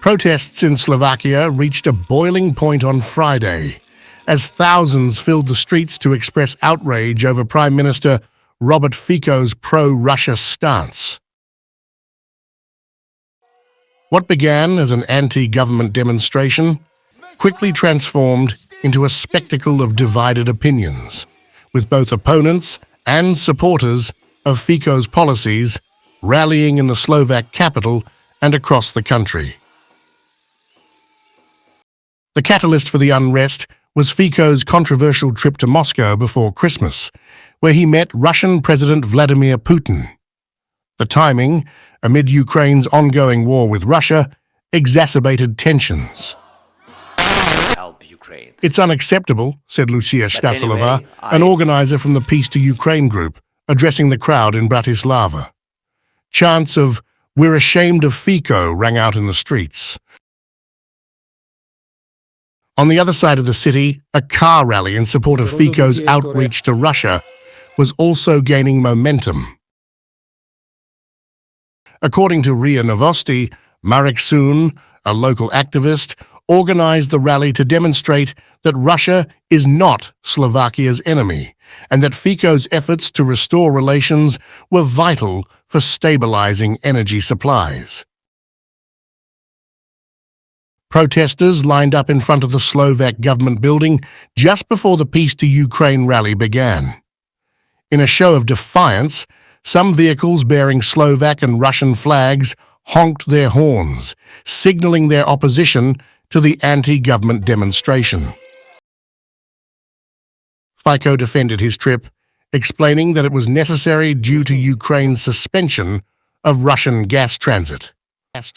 Protests in Slovakia reached a boiling point on Friday, as thousands filled the streets to express outrage over Prime Minister Robert Fico's pro-Russia stance. What began as an anti-government demonstration quickly transformed into a spectacle of divided opinions, with both opponents and supporters of Fico's policies rallying in the Slovak capital and across the country. The catalyst for the unrest was Fico's controversial trip to Moscow before Christmas, where he met Russian President Vladimir Putin. The timing, amid Ukraine's ongoing war with Russia, exacerbated tensions. Help Ukraine. It's unacceptable, said Lucia Stasilova, an organizer from the Peace to Ukraine group, addressing the crowd in Bratislava. Chants of "We're ashamed of Fico" rang out in the streets. On the other side of the city, a car rally in support of Fico's outreach to Russia was also gaining momentum. According to RIA Novosti, Marek Sun, a local activist, organized the rally to demonstrate that Russia is not Slovakia's enemy and that Fico's efforts to restore relations were vital for stabilizing energy supplies. Protesters lined up in front of the Slovak government building just before the Peace to Ukraine rally began. In a show of defiance, some vehicles bearing Slovak and Russian flags honked their horns, signaling their opposition to the anti-government demonstration. Fico defended his trip, explaining that it was necessary due to Ukraine's suspension of Russian gas transit.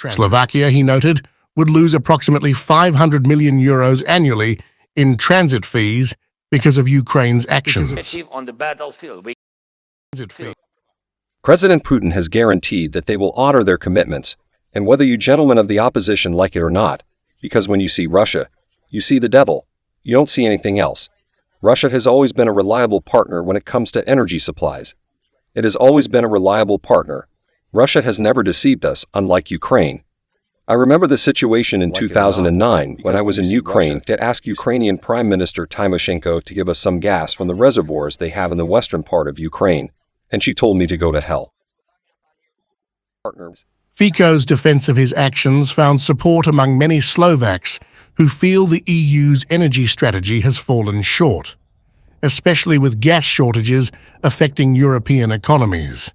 Slovakia, he noted, would lose approximately €500 million annually in transit fees because of Ukraine's actions. On the battlefield. President Putin has guaranteed that they will honor their commitments, and whether you gentlemen of the opposition like it or not, because when you see Russia, you see the devil. You don't see anything else. Russia has always been a reliable partner when it comes to energy supplies. It has always been a reliable partner. Russia has never deceived us, unlike Ukraine. I remember the situation in 2009 when I was in Ukraine to ask Ukrainian Prime Minister Tymoshenko to give us some gas from the reservoirs they have in the western part of Ukraine, and she told me to go to hell. Fico's defense of his actions found support among many Slovaks who feel the EU's energy strategy has fallen short, especially with gas shortages affecting European economies.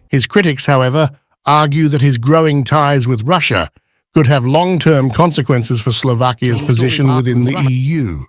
His critics, however, argue that his growing ties with Russia could have long-term consequences for Slovakia's position within the EU.